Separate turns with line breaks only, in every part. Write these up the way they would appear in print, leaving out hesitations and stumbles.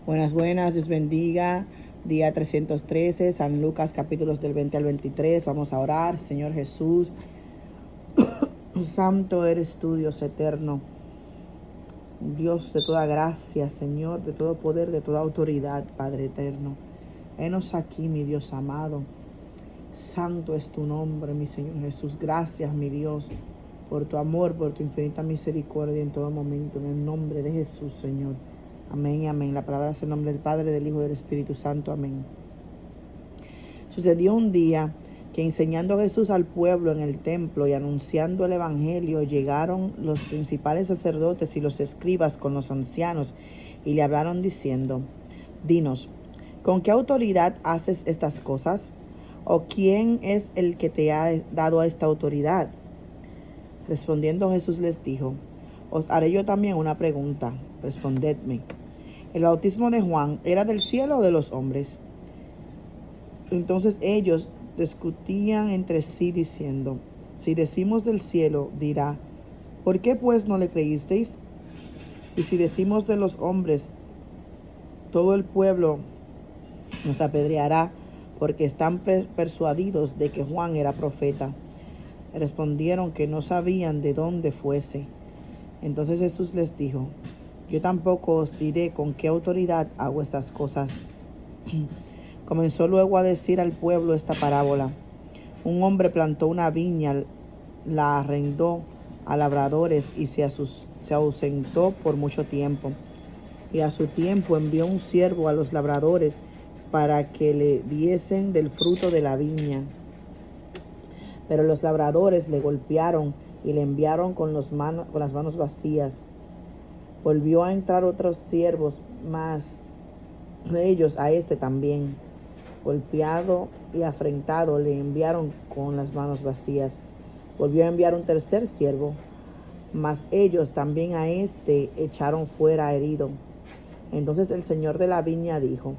Buenas, buenas, Dios bendiga. Día 313, San Lucas, capítulos del 20 al 23. Vamos a orar. Señor Jesús, santo eres tú, Dios eterno. Dios de toda gracia, Señor, de todo poder, de toda autoridad, Padre eterno. Henos aquí, mi Dios amado. Santo es tu nombre, mi Señor Jesús. Gracias, mi Dios, por tu amor, por tu infinita misericordia en todo momento. En el nombre de Jesús, Señor. Amén y amén. La palabra es en nombre del Padre, del Hijo y del Espíritu Santo. Amén. Sucedió un día que enseñando a Jesús al pueblo en el templo y anunciando el evangelio, llegaron los principales sacerdotes y los escribas con los ancianos y le hablaron diciendo: Dinos, ¿con qué autoridad haces estas cosas? ¿O quién es el que te ha dado esta autoridad? Respondiendo Jesús les dijo: Os haré yo también una pregunta, respondedme. ¿El bautismo de Juan era del cielo o de los hombres? Entonces ellos discutían entre sí diciendo: Si decimos del cielo, dirá, ¿por qué pues no le creísteis? Y si decimos de los hombres, todo el pueblo nos apedreará, porque están persuadidos de que Juan era profeta. Respondieron que no sabían de dónde fuese. Entonces Jesús les dijo: Yo tampoco os diré con qué autoridad hago estas cosas. Comenzó luego a decir al pueblo esta parábola: Un hombre plantó una viña, la arrendó a labradores y se ausentó por mucho tiempo. Y a su tiempo envió un siervo a los labradores para que le diesen del fruto de la viña. Pero los labradores le golpearon y le enviaron con las manos vacías. Volvió a entrar otros siervos más, ellos a este también, golpeado y afrentado, le enviaron con las manos vacías. Volvió a enviar un tercer siervo, mas ellos también a este echaron fuera herido. Entonces el señor de la viña dijo: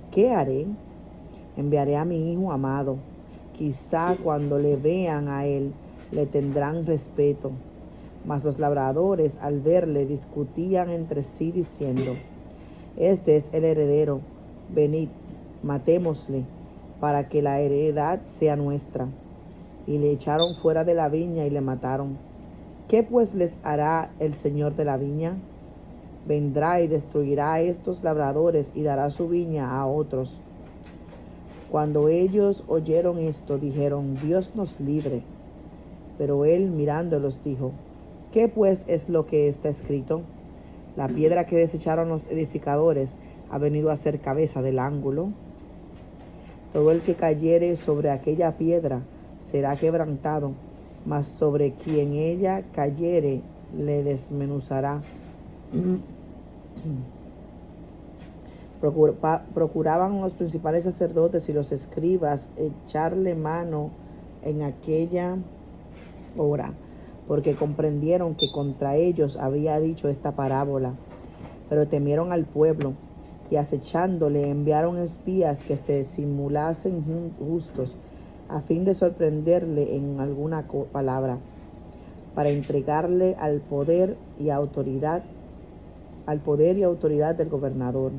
¿Qué haré? Enviaré a mi hijo amado. Quizá cuando le vean a él le tendrán respeto. Mas los labradores al verle discutían entre sí diciendo: Este es el heredero, venid, matémosle, para que la heredad sea nuestra. Y le echaron fuera de la viña y le mataron. ¿Qué pues les hará el señor de la viña? Vendrá y destruirá a estos labradores y dará su viña a otros. Cuando ellos oyeron esto, dijeron: Dios nos libre. Pero él, mirándolos, dijo: ¿Qué pues es lo que está escrito? La piedra que desecharon los edificadores ha venido a ser cabeza del ángulo. Todo el que cayere sobre aquella piedra será quebrantado, mas sobre quien ella cayere le desmenuzará. Procuraban los principales sacerdotes y los escribas echarle mano en aquella hora, porque comprendieron que contra ellos había dicho esta parábola. Pero temieron al pueblo, y acechándole enviaron espías que se simulasen justos, a fin de sorprenderle en alguna palabra, para entregarle al poder y autoridad del gobernador.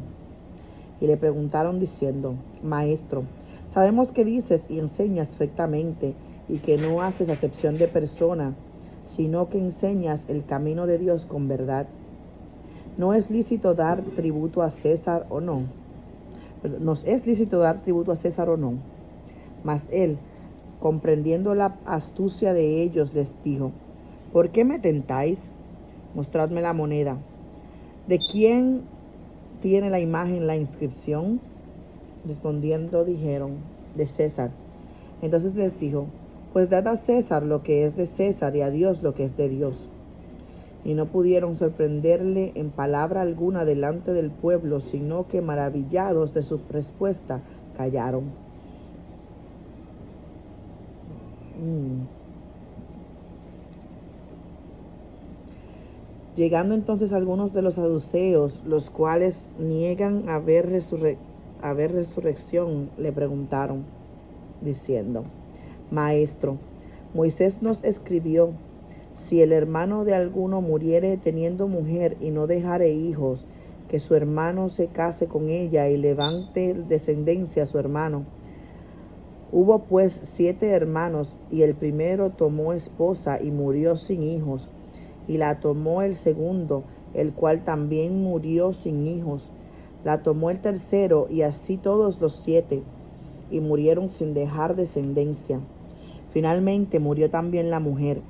Y le preguntaron diciendo: Maestro, sabemos que dices y enseñas rectamente, y que no haces acepción de persona, sino que enseñas el camino de Dios con verdad. ¿No es lícito dar tributo a César o no? ¿Nos es lícito dar tributo a César o no? Mas él, comprendiendo la astucia de ellos, les dijo: ¿Por qué me tentáis? Mostradme la moneda. ¿De quién tiene la imagen, la inscripción? Respondiendo dijeron: de César. Entonces les dijo: Pues dad a César lo que es de César y a Dios lo que es de Dios. Y no pudieron sorprenderle en palabra alguna delante del pueblo, sino que maravillados de su respuesta, callaron. Llegando entonces algunos de los saduceos, los cuales niegan haber resurrección, le preguntaron, diciendo: Maestro, Moisés nos escribió: si el hermano de alguno muriere teniendo mujer y no dejare hijos, que su hermano se case con ella y levante descendencia a su hermano. Hubo pues 7 hermanos, y el primero tomó esposa y murió sin hijos, y la tomó el segundo, el cual también murió sin hijos. La tomó el tercero, y así todos los 7, y murieron sin dejar descendencia. Finalmente murió también la mujer.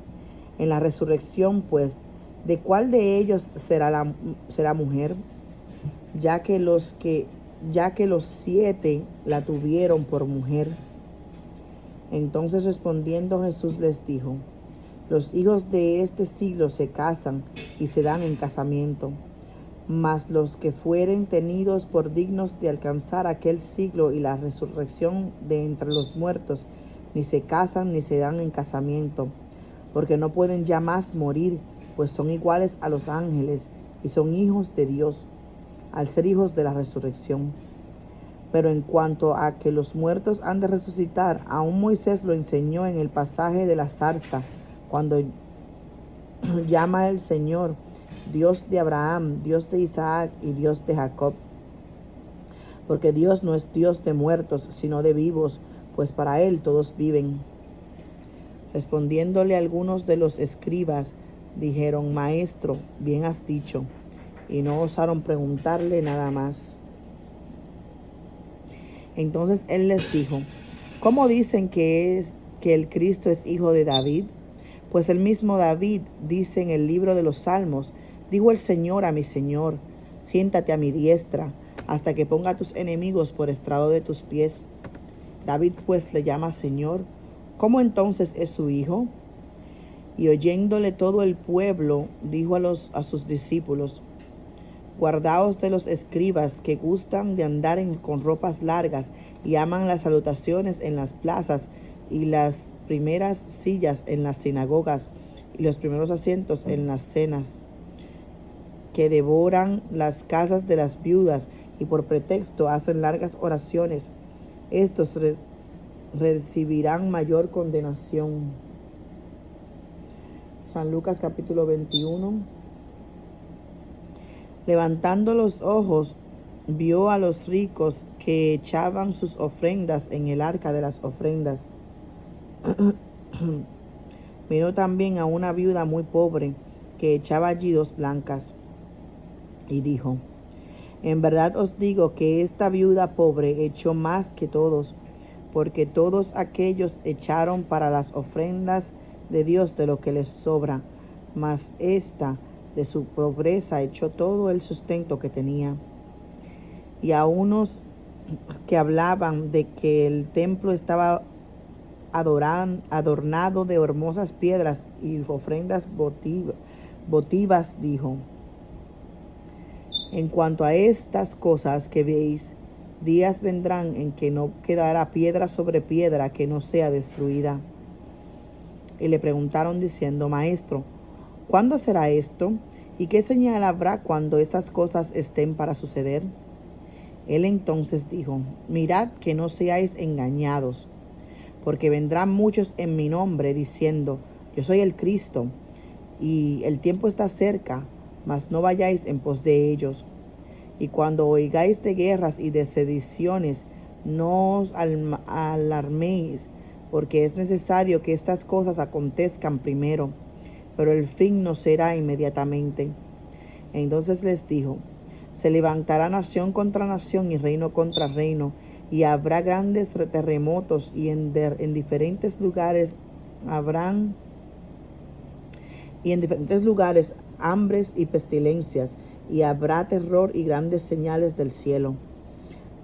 En la resurrección, pues, ¿de cuál de ellos será mujer? Ya que los 7 la tuvieron por mujer. Entonces respondiendo Jesús les dijo: los hijos de este siglo se casan y se dan en casamiento, mas los que fueren tenidos por dignos de alcanzar aquel siglo y la resurrección de entre los muertos, ni se casan ni se dan en casamiento, porque no pueden ya más morir, pues son iguales a los ángeles y son hijos de Dios, al ser hijos de la resurrección. Pero en cuanto a que los muertos han de resucitar, aún Moisés lo enseñó en el pasaje de la zarza, cuando llama el Señor Dios de Abraham, Dios de Isaac y Dios de Jacob. Porque Dios no es Dios de muertos, sino de vivos, pues para Él todos viven. Respondiéndole algunos de los escribas, dijeron: Maestro, bien has dicho, y no osaron preguntarle nada más. Entonces él les dijo: ¿cómo dicen que el Cristo es hijo de David? Pues el mismo David dice en el libro de los Salmos: dijo el Señor a mi Señor, siéntate a mi diestra, hasta que ponga a tus enemigos por estrado de tus pies. David pues le llama Señor. ¿Cómo entonces es su hijo? Y oyéndole todo el pueblo, dijo a sus discípulos: guardaos de los escribas que gustan de andar con ropas largas y aman las salutaciones en las plazas y las primeras sillas en las sinagogas y los primeros asientos en las cenas, que devoran las casas de las viudas y por pretexto hacen largas oraciones. Estos recibirán mayor condenación. San Lucas capítulo 21. Levantando los ojos, vio a los ricos que echaban sus ofrendas en el arca de las ofrendas. Miró también a una viuda muy pobre que echaba allí 2 blancas. Y dijo: en verdad os digo que esta viuda pobre echó más que todos, porque todos aquellos echaron para las ofrendas de Dios de lo que les sobra, mas esta de su pobreza echó todo el sustento que tenía. Y a unos que hablaban de que el templo estaba adornado de hermosas piedras y ofrendas votivas, dijo: en cuanto a estas cosas que veis, días vendrán en que no quedará piedra sobre piedra que no sea destruida. Y le preguntaron diciendo: Maestro, ¿cuándo será esto? ¿Y qué señal habrá cuando estas cosas estén para suceder? Él entonces dijo: mirad que no seáis engañados, porque vendrán muchos en mi nombre diciendo: yo soy el Cristo, y el tiempo está cerca, mas no vayáis en pos de ellos. Y cuando oigáis de guerras y de sediciones, no os alarméis, porque es necesario que estas cosas acontezcan primero, pero el fin no será inmediatamente. Entonces les dijo: se levantará nación contra nación y reino contra reino, y habrá grandes terremotos, y en diferentes lugares hambres y pestilencias, y habrá terror y grandes señales del cielo.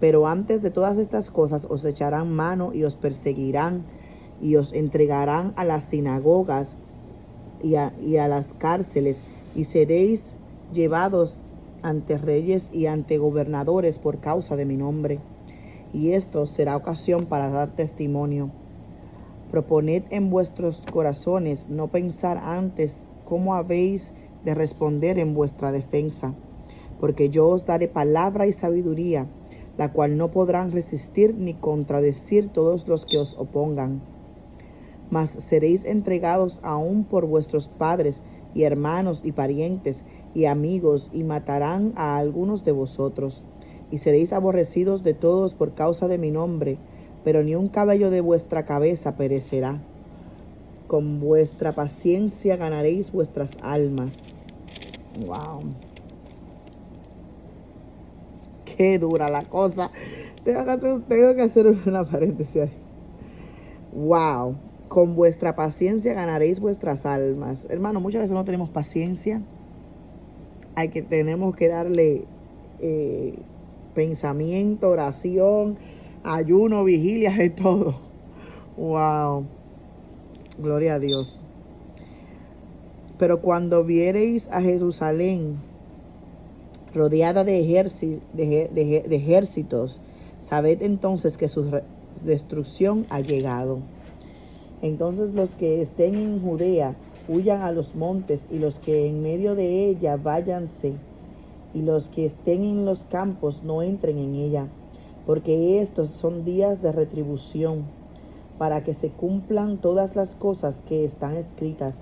Pero antes de todas estas cosas os echarán mano y os perseguirán, y os entregarán a las sinagogas y a las cárceles, y seréis llevados ante reyes y ante gobernadores por causa de mi nombre. Y esto será ocasión para dar testimonio. Proponed en vuestros corazones no pensar antes cómo habéis de responder en vuestra defensa, porque yo os daré palabra y sabiduría, la cual no podrán resistir ni contradecir todos los que os opongan. Mas seréis entregados aún por vuestros padres y hermanos y parientes, y amigos, y matarán a algunos de vosotros, y seréis aborrecidos de todos por causa de mi nombre, pero ni un cabello de vuestra cabeza perecerá. Con vuestra paciencia ganaréis vuestras almas. Wow. Qué dura la cosa. Tengo que hacer una paréntesis ahí. Wow. Con vuestra paciencia ganaréis vuestras almas. Hermano, muchas veces no tenemos paciencia. Tenemos que darle pensamiento, oración, ayuno, vigilia, de todo. Wow. Gloria a Dios. Pero cuando viereis a Jerusalén rodeada de ejércitos, sabed entonces que su destrucción ha llegado. Entonces los que estén en Judea huyan a los montes, y los que en medio de ella váyanse, y los que estén en los campos no entren en ella, porque estos son días de retribución, para que se cumplan todas las cosas que están escritas.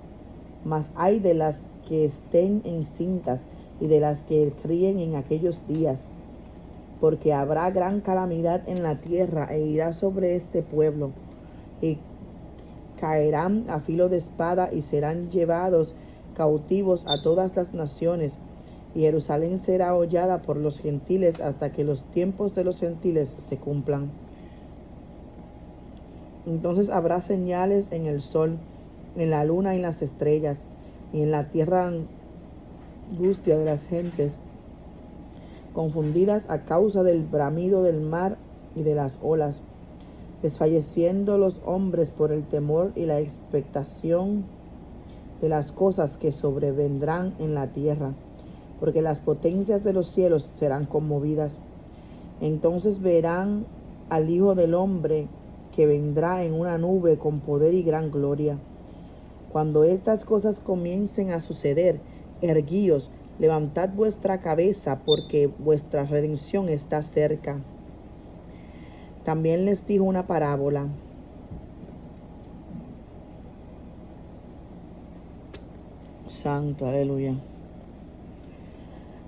Mas hay de las que estén encintas y de las que críen en aquellos días, porque habrá gran calamidad en la tierra, e irá sobre este pueblo, y caerán a filo de espada, y serán llevados cautivos a todas las naciones, y Jerusalén será hollada por los gentiles hasta que los tiempos de los gentiles se cumplan. Entonces habrá señales en el sol, en la luna y en las estrellas, y en la tierra angustia de las gentes, confundidas a causa del bramido del mar y de las olas, desfalleciendo los hombres por el temor y la expectación de las cosas que sobrevendrán en la tierra, porque las potencias de los cielos serán conmovidas. Entonces verán al Hijo del Hombre, que vendrá en una nube con poder y gran gloria. Cuando estas cosas comiencen a suceder, erguíos, levantad vuestra cabeza, porque vuestra redención está cerca. También les dijo una parábola. Santo, aleluya.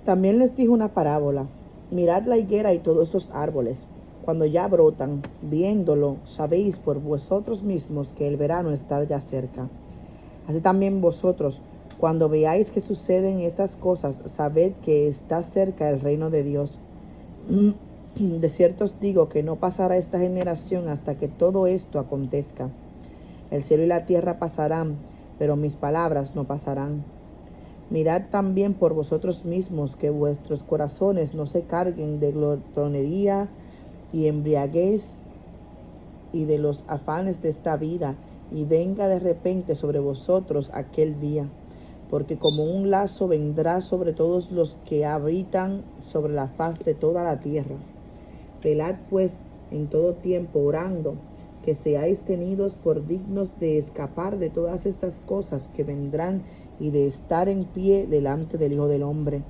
También les dijo una parábola. Mirad la higuera y todos los árboles. Cuando ya brotan, viéndolo, sabéis por vosotros mismos que el verano está ya cerca. Así también vosotros, cuando veáis que suceden estas cosas, sabed que está cerca el reino de Dios. De cierto os digo que no pasará esta generación hasta que todo esto acontezca. El cielo y la tierra pasarán, pero mis palabras no pasarán. Mirad también por vosotros mismos que vuestros corazones no se carguen de glotonería y embriaguez y de los afanes de esta vida, y venga de repente sobre vosotros aquel día, porque como un lazo vendrá sobre todos los que habitan sobre la faz de toda la tierra. Velad pues en todo tiempo, orando, que seáis tenidos por dignos de escapar de todas estas cosas que vendrán, y de estar en pie delante del Hijo del Hombre.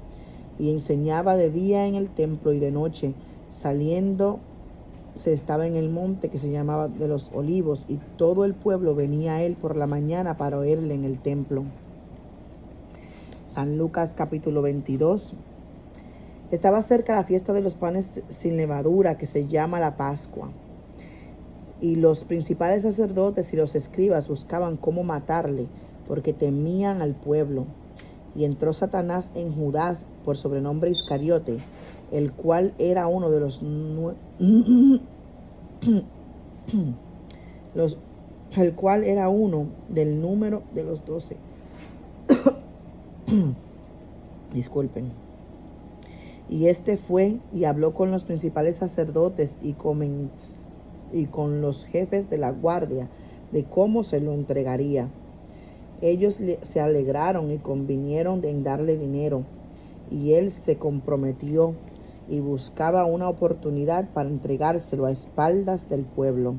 Y enseñaba de día en el templo, y de noche, saliendo, se estaba en el monte que se llamaba de los Olivos, y todo el pueblo venía a él por la mañana para oírle en el templo. San Lucas capítulo 22. Estaba cerca la fiesta de los panes sin levadura, que se llama la Pascua. Y los principales sacerdotes y los escribas buscaban cómo matarle, porque temían al pueblo. Y entró Satanás en Judas, por sobrenombre Iscariote, el cual era uno de el cual era uno del número de los 12. Disculpen. Y este fue y habló con los principales sacerdotes y con los jefes de la guardia de cómo se lo entregaría. Ellos se alegraron y convinieron en darle dinero, y él se comprometió y buscaba una oportunidad para entregárselo a espaldas del pueblo.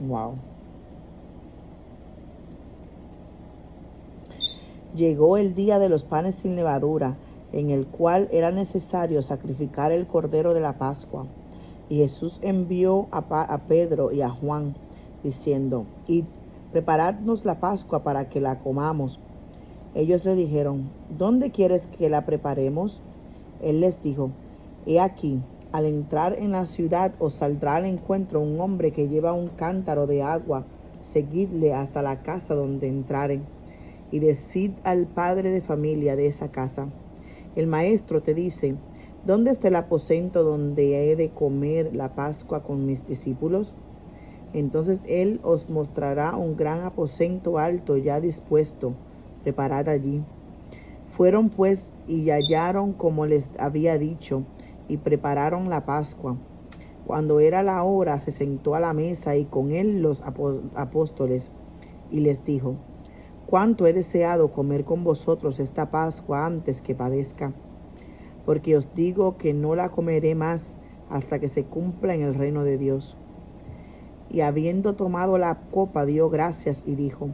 Wow. Llegó el día de los panes sin levadura, en el cual era necesario sacrificar el cordero de la Pascua. Y Jesús envió a Pedro y a Juan, diciendo: Id, preparadnos la Pascua para que la comamos. Ellos le dijeron: ¿Dónde quieres que la preparemos? Él les dijo: He aquí, al entrar en la ciudad os saldrá al encuentro un hombre que lleva un cántaro de agua. Seguidle hasta la casa donde entraren, y decid al padre de familia de esa casa: el maestro te dice, ¿dónde está el aposento donde he de comer la Pascua con mis discípulos? Entonces él os mostrará un gran aposento alto ya dispuesto, preparad allí. Fueron pues y hallaron como les había dicho, y prepararon la Pascua. Cuando era la hora, se sentó a la mesa y con él los apóstoles, y les dijo: cuánto he deseado comer con vosotros esta Pascua antes que padezca, porque os digo que no la comeré más hasta que se cumpla en el reino de Dios. Y habiendo tomado la copa, dio gracias y dijo: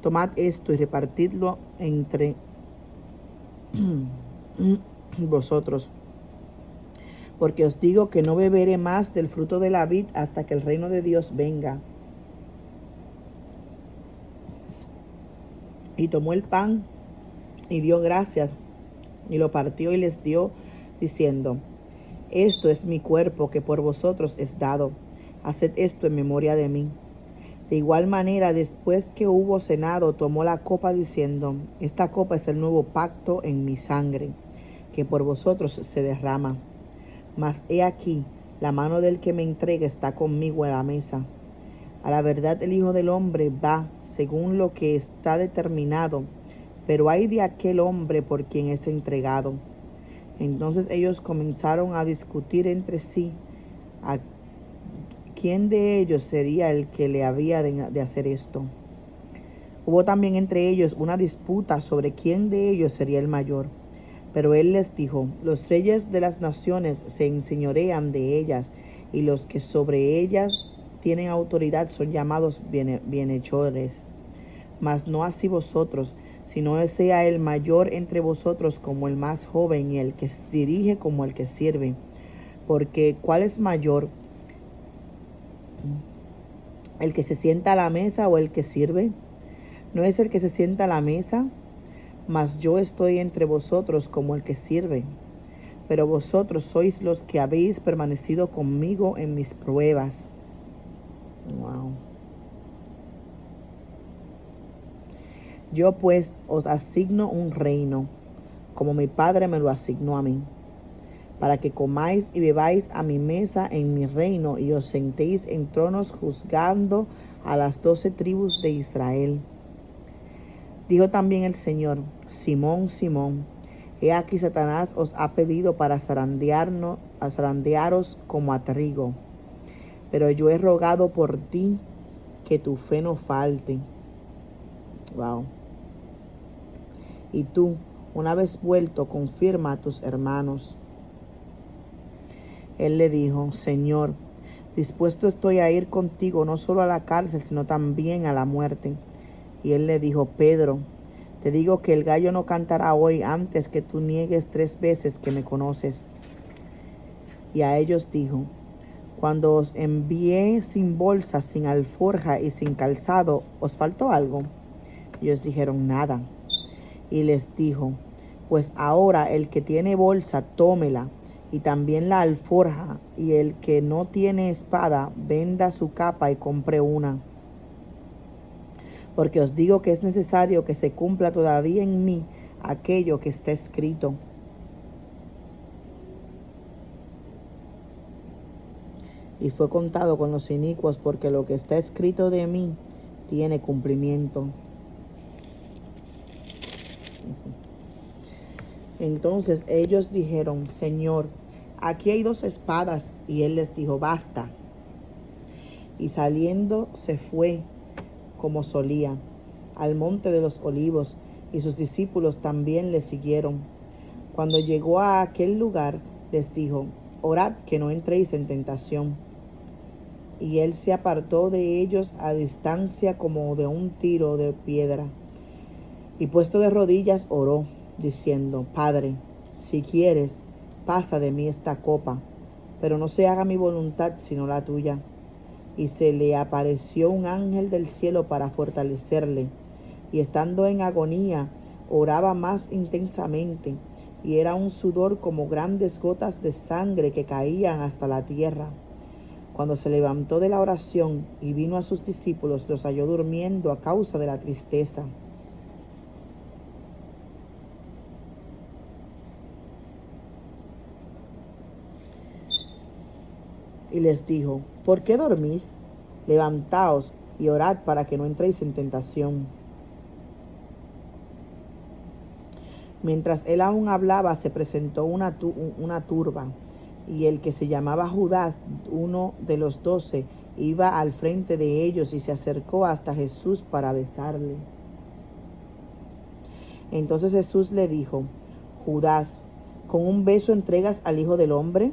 tomad esto y repartidlo entre vosotros, porque os digo que no beberé más del fruto de la vid hasta que el reino de Dios venga. Y tomó el pan y dio gracias y lo partió y les dio, diciendo: esto es mi cuerpo que por vosotros es dado, haced esto en memoria de mí. De igual manera, después que hubo cenado, tomó la copa diciendo: esta copa es el nuevo pacto en mi sangre, que por vosotros se derrama. Mas he aquí, la mano del que me entrega está conmigo a la mesa. A la verdad el Hijo del Hombre va según lo que está determinado, pero ay de aquel hombre por quien es entregado. Entonces ellos comenzaron a discutir entre sí a quién de ellos sería el que le había de hacer esto. Hubo también entre ellos una disputa sobre quién de ellos sería el mayor. Pero él les dijo: los reyes de las naciones se enseñorean de ellas, y los que sobre ellas tienen autoridad son llamados bienhechores. Mas no así vosotros, sino sea el mayor entre vosotros como el más joven, y el que dirige como el que sirve. Porque ¿cuál es mayor, el que se sienta a la mesa o el que sirve? ¿No es el que se sienta a la mesa? Mas yo estoy entre vosotros como el que sirve. Pero vosotros sois los que habéis permanecido conmigo en mis pruebas. Wow. Yo pues os asigno un reino, como mi Padre me lo asignó a mí, para que comáis y bebáis a mi mesa en mi reino, y os sentéis en tronos juzgando a las 12 tribus de Israel. Dijo también el Señor: Simón, Simón, he aquí Satanás os ha pedido para zarandearos como a trigo. Pero yo he rogado por ti que tu fe no falte. Wow. Y tú, una vez vuelto, confirma a tus hermanos. Él le dijo: Señor, dispuesto estoy a ir contigo no solo a la cárcel, sino también a la muerte. Y él le dijo: Pedro, te digo que el gallo no cantará hoy antes que tú niegues 3 veces que me conoces. Y a ellos dijo: cuando os envié sin bolsa, sin alforja y sin calzado, ¿os faltó algo? Ellos dijeron: nada. Y les dijo: pues ahora el que tiene bolsa, tómela, y también la alforja, y el que no tiene espada, venda su capa y compre una. Porque os digo que es necesario que se cumpla todavía en mí aquello que está escrito. Y fue contado con los inicuos, porque lo que está escrito de mí tiene cumplimiento. Entonces ellos dijeron: Señor, aquí hay 2 espadas. Y él les dijo: basta. Y saliendo se fue, como solía, al monte de los olivos, y sus discípulos también le siguieron. Cuando llegó a aquel lugar, les dijo: orad que no entréis en tentación. Y él se apartó de ellos a distancia como de un tiro de piedra, y puesto de rodillas oró, diciendo: Padre, si quieres, pasa de mí esta copa, pero no se haga mi voluntad sino la tuya. y se le apareció un ángel del cielo para fortalecerle. Y estando en agonía, oraba más intensamente, y era un sudor como grandes gotas de sangre que caían hasta la tierra. Cuando se levantó de la oración y vino a sus discípulos, los halló durmiendo a causa de la tristeza. Y les dijo: ¿por qué dormís? Levantaos y orad para que no entréis en tentación. Mientras él aún hablaba, se presentó una turba, y el que se llamaba Judas, uno de los 12, iba al frente de ellos y se acercó hasta Jesús para besarle. Entonces Jesús le dijo: Judas, ¿con un beso entregas al Hijo del Hombre?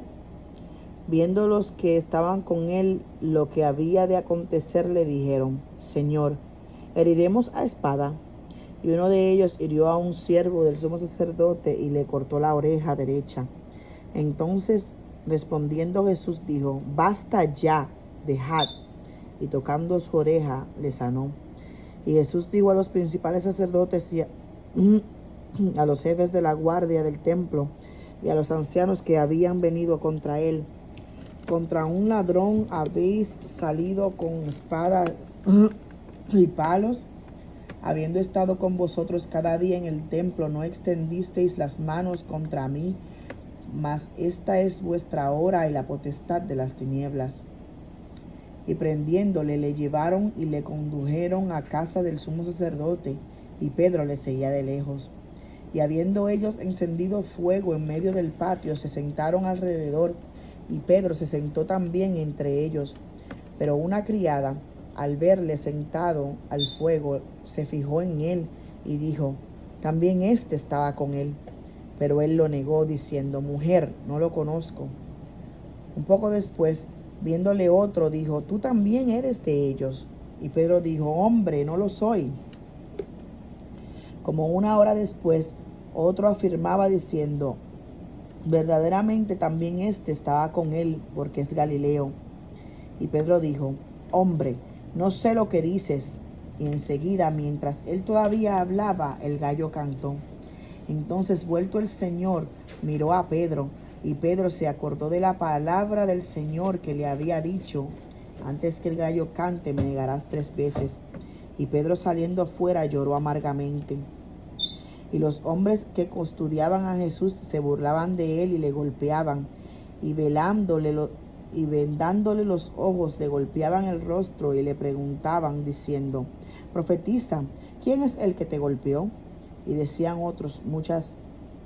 Viendo los que estaban con él lo que había de acontecer, le dijeron: Señor, ¿heriremos a espada? Y uno de ellos hirió a un siervo del sumo sacerdote y le cortó la oreja derecha. Entonces, respondiendo Jesús, dijo: basta ya, dejad. Y tocando su oreja, le sanó. Y Jesús dijo a los principales sacerdotes y a los jefes de la guardia del templo y a los ancianos que habían venido contra él: contra un ladrón habéis salido con espada y palos. Habiendo estado con vosotros cada día en el templo, no extendisteis las manos contra mí, mas esta es vuestra hora y la potestad de las tinieblas. Y prendiéndole, le llevaron y le condujeron a casa del sumo sacerdote, y Pedro le seguía de lejos. Y habiendo ellos encendido fuego en medio del patio, se sentaron alrededor, y Pedro se sentó también entre ellos. Pero una criada, al verle sentado al fuego, se fijó en él y dijo: también éste estaba con él. Pero él lo negó, diciendo: mujer, no lo conozco. Un poco después, viéndole otro, dijo: tú también eres de ellos. Y Pedro dijo: hombre, no lo soy. Como una hora después, otro afirmaba diciendo: verdaderamente también éste estaba con él, porque es Galileo. Y Pedro dijo: hombre, no sé lo que dices. Y enseguida, mientras él todavía hablaba, el gallo cantó. Entonces, vuelto el Señor, miró a Pedro, y Pedro se acordó de la palabra del Señor que le había dicho: antes que el gallo cante, me negarás 3 veces. Y Pedro, saliendo fuera, lloró amargamente. Y los hombres que custodiaban a Jesús se burlaban de él y le golpeaban, y vendándole los ojos, le golpeaban el rostro y le preguntaban, diciendo: profetiza, ¿quién es el que te golpeó? Y decían otros muchas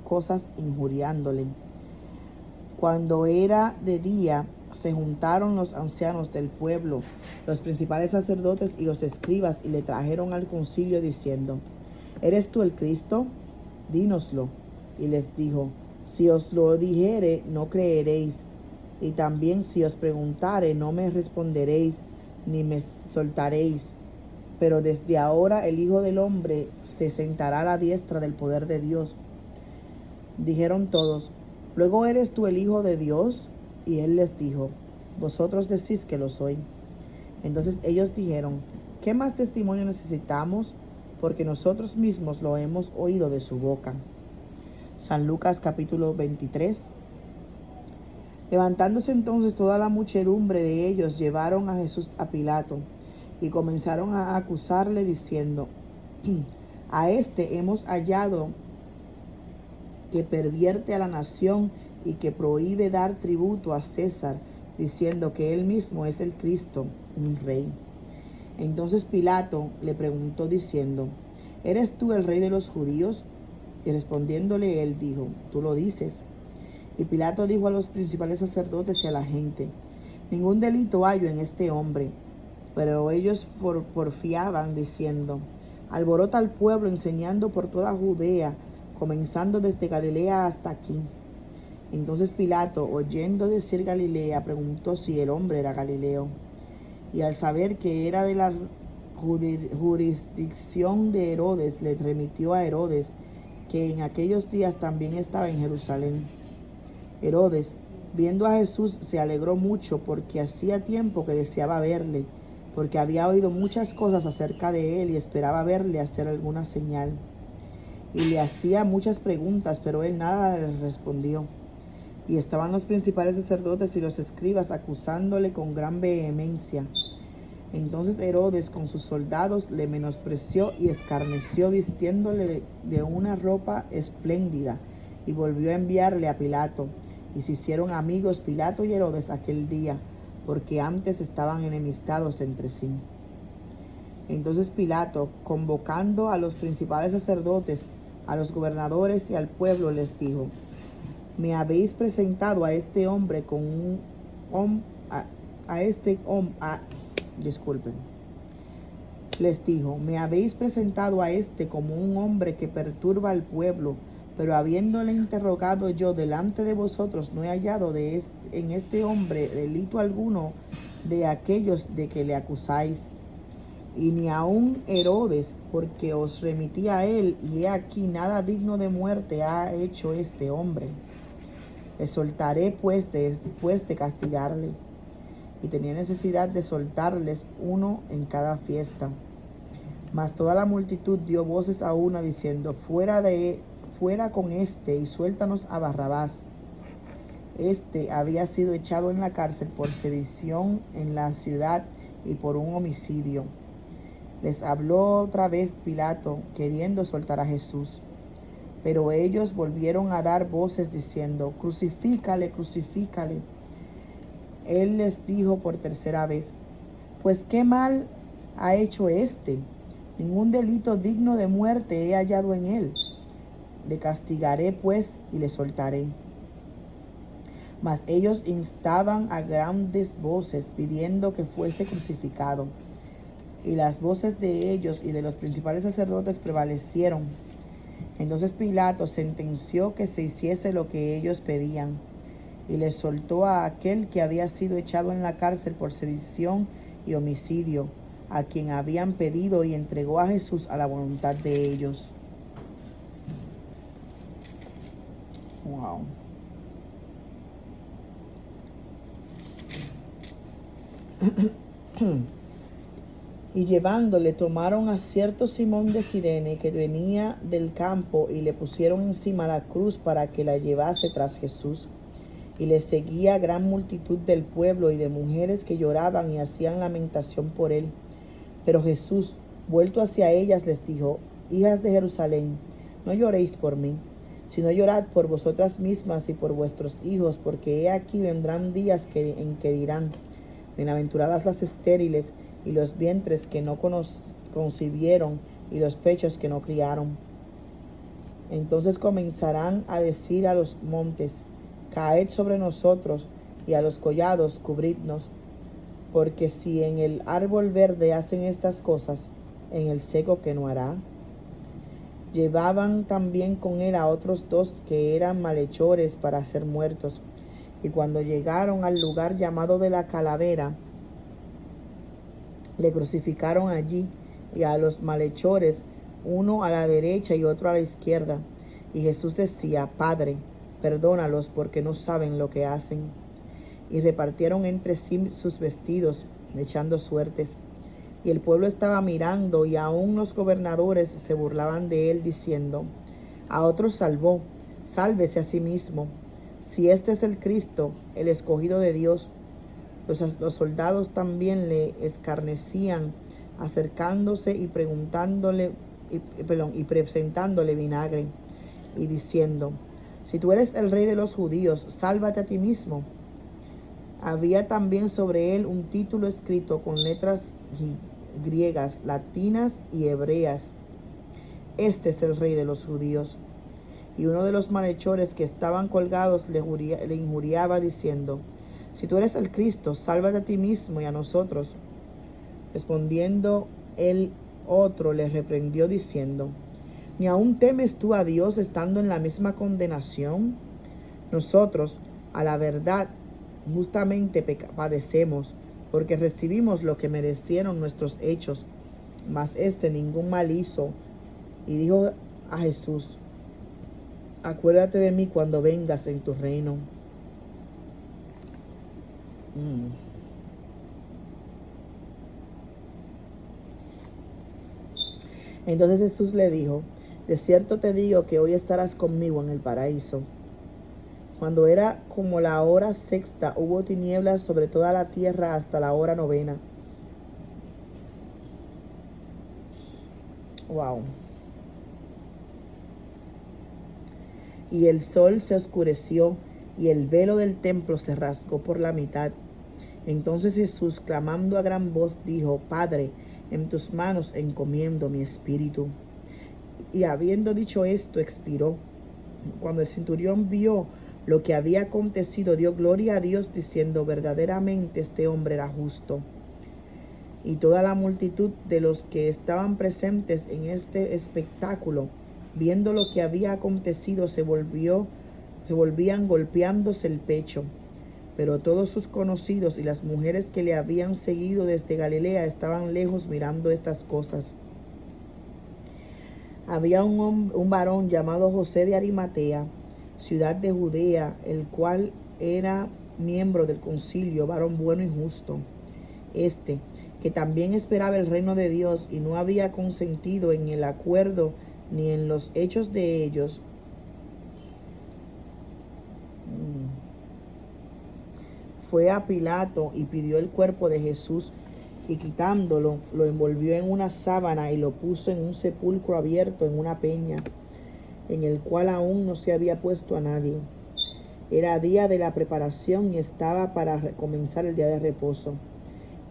cosas injuriándole. Cuando era de día, se juntaron los ancianos del pueblo, los principales sacerdotes y los escribas, y le trajeron al concilio diciendo: ¿eres tú el Cristo? Dínoslo. Y les dijo: si os lo dijere, no creeréis. Y también si os preguntare, no me responderéis, ni me soltaréis. Pero desde ahora el Hijo del Hombre se sentará a la diestra del poder de Dios. Dijeron todos: ¿luego eres tú el Hijo de Dios? Y él les dijo: vosotros decís que lo soy. Entonces ellos dijeron: ¿qué más testimonio necesitamos? Porque nosotros mismos lo hemos oído de su boca. San Lucas capítulo 23. Levantándose entonces toda la muchedumbre de ellos, llevaron a Jesús a Pilato y comenzaron a acusarle diciendo: a este hemos hallado que pervierte a la nación y que prohíbe dar tributo a César, diciendo que él mismo es el Cristo, un rey. Entonces Pilato le preguntó diciendo: ¿eres tú el rey de los judíos? Y respondiéndole él dijo: tú lo dices. Y Pilato dijo a los principales sacerdotes y a la gente: ningún delito hallo en este hombre. Pero ellos porfiaban diciendo: alborota al pueblo, enseñando por toda Judea, comenzando desde Galilea hasta aquí. Entonces Pilato, oyendo decir Galilea, preguntó si el hombre era Galileo. Y al saber que era de la jurisdicción de Herodes, le remitió a Herodes, que en aquellos días también estaba en Jerusalén. Herodes, Viendo a Jesús se alegró mucho porque hacía tiempo que deseaba verle, porque había oído muchas cosas acerca de él y esperaba verle hacer alguna señal. Y le hacía muchas preguntas, pero él nada le respondió. Y estaban los principales sacerdotes y los escribas acusándole con gran vehemencia. Entonces Herodes con sus soldados le menospreció y escarneció vistiéndole de una ropa espléndida, y volvió a enviarle a Pilato. Y se hicieron amigos Pilato y Herodes aquel día, porque antes estaban enemistados entre sí. Entonces Pilato, convocando a los principales sacerdotes, a los gobernadores y al pueblo, les dijo: me habéis presentado a este hombre con un disculpen. Les dijo: me habéis presentado a este como un hombre que perturba al pueblo, pero habiéndole interrogado yo delante de vosotros, no he hallado en este hombre delito alguno de aquellos de que le acusáis. Y ni aun Herodes, porque os remití a él, y he aquí nada digno de muerte ha hecho este hombre. Le soltaré pues después de castigarle. Y tenía necesidad de soltarles uno en cada fiesta. Mas toda la multitud dio voces a una diciendo: fuera con este, y suéltanos a Barrabás. Este había sido echado en la cárcel por sedición en la ciudad y por un homicidio. Les habló otra vez Pilato, queriendo soltar a Jesús. Pero ellos volvieron a dar voces diciendo: crucifícale, crucifícale. Él les dijo por tercera vez: pues qué mal ha hecho éste. Ningún delito digno de muerte he hallado en él. Le castigaré pues y le soltaré. Mas ellos instaban a grandes voces, pidiendo que fuese crucificado. Y las voces de ellos y de los principales sacerdotes prevalecieron. Entonces Pilato sentenció que se hiciese lo que ellos pedían, y les soltó a aquel que había sido echado en la cárcel por sedición y homicidio, a quien habían pedido, y entregó a Jesús a la voluntad de ellos. Wow. Y llevándole, tomaron a cierto Simón de Cirene que venía del campo, y le pusieron encima la cruz para que la llevase tras Jesús. Y le seguía gran multitud del pueblo y de mujeres que lloraban y hacían lamentación por él. Pero Jesús, vuelto hacia ellas, les dijo: hijas de Jerusalén, no lloréis por mí, sino llorad por vosotras mismas y por vuestros hijos, porque he aquí vendrán días en que dirán: bienaventuradas las estériles, y los vientres que no concibieron, y los pechos que no criaron. Entonces comenzarán a decir a los montes: caed sobre nosotros, y a los collados cubridnos. Porque si en el árbol verde hacen estas cosas, en el seco ¿qué no hará? Llevaban también con él a otros dos que eran malhechores para ser muertos. Y cuando llegaron al lugar llamado de la Calavera, le crucificaron allí, y a los malhechores, uno a la derecha y otro a la izquierda. Y Jesús decía: Padre, perdónalos, porque no saben lo que hacen. Y repartieron entre sí sus vestidos, echando suertes. Y el pueblo estaba mirando, y aun los gobernadores se burlaban de él, diciendo: a otros salvó, sálvese a sí mismo. Si este es el Cristo, el escogido de Dios. Los soldados también le escarnecían, acercándose y presentándole vinagre, y diciendo: si tú eres el rey de los judíos, sálvate a ti mismo. Había también sobre él un título escrito con letras griegas, latinas y hebreas: este es el rey de los judíos. Y uno de los malhechores que estaban colgados le injuriaba diciendo: si tú eres el Cristo, sálvate a ti mismo y a nosotros. Respondiendo el otro, le reprendió diciendo: ¿ni aún temes tú a Dios estando en la misma condenación? Nosotros, a la verdad, justamente padecemos, porque recibimos lo que merecieron nuestros hechos, mas este ningún mal hizo. Y dijo a Jesús: acuérdate de mí cuando vengas en tu reino. Mm. Entonces Jesús le dijo, de cierto te digo que hoy estarás conmigo en el paraíso. Cuando era como la hora sexta, hubo tinieblas sobre toda la tierra hasta la hora novena. Wow. Y el sol se oscureció y el velo del templo se rasgó por la mitad. Entonces Jesús, clamando a gran voz, dijo, Padre, en tus manos encomiendo mi espíritu. Y habiendo dicho esto, expiró. Cuando el centurión vio lo que había acontecido, dio gloria a Dios, diciendo, verdaderamente este hombre era justo. Y toda la multitud de los que estaban presentes en este espectáculo, viendo lo que había acontecido, se volvían golpeándose el pecho. Pero todos sus conocidos y las mujeres que le habían seguido desde Galilea estaban lejos mirando estas cosas. Había un varón llamado José de Arimatea, ciudad de Judea, el cual era miembro del concilio, varón bueno y justo. Que también esperaba el reino de Dios y no había consentido en el acuerdo ni en los hechos de ellos. Fue a Pilato y pidió el cuerpo de Jesús, y quitándolo, lo envolvió en una sábana y lo puso en un sepulcro abierto en una peña, en el cual aún no se había puesto a nadie. Era día de la preparación y estaba para comenzar el día de reposo.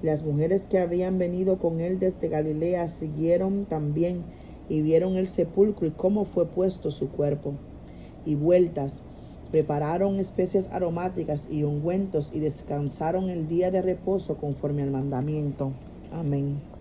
Las mujeres que habían venido con él desde Galilea siguieron también y vieron el sepulcro y cómo fue puesto su cuerpo. Y vueltas, prepararon especias aromáticas y ungüentos y descansaron el día de reposo conforme al mandamiento. Amén.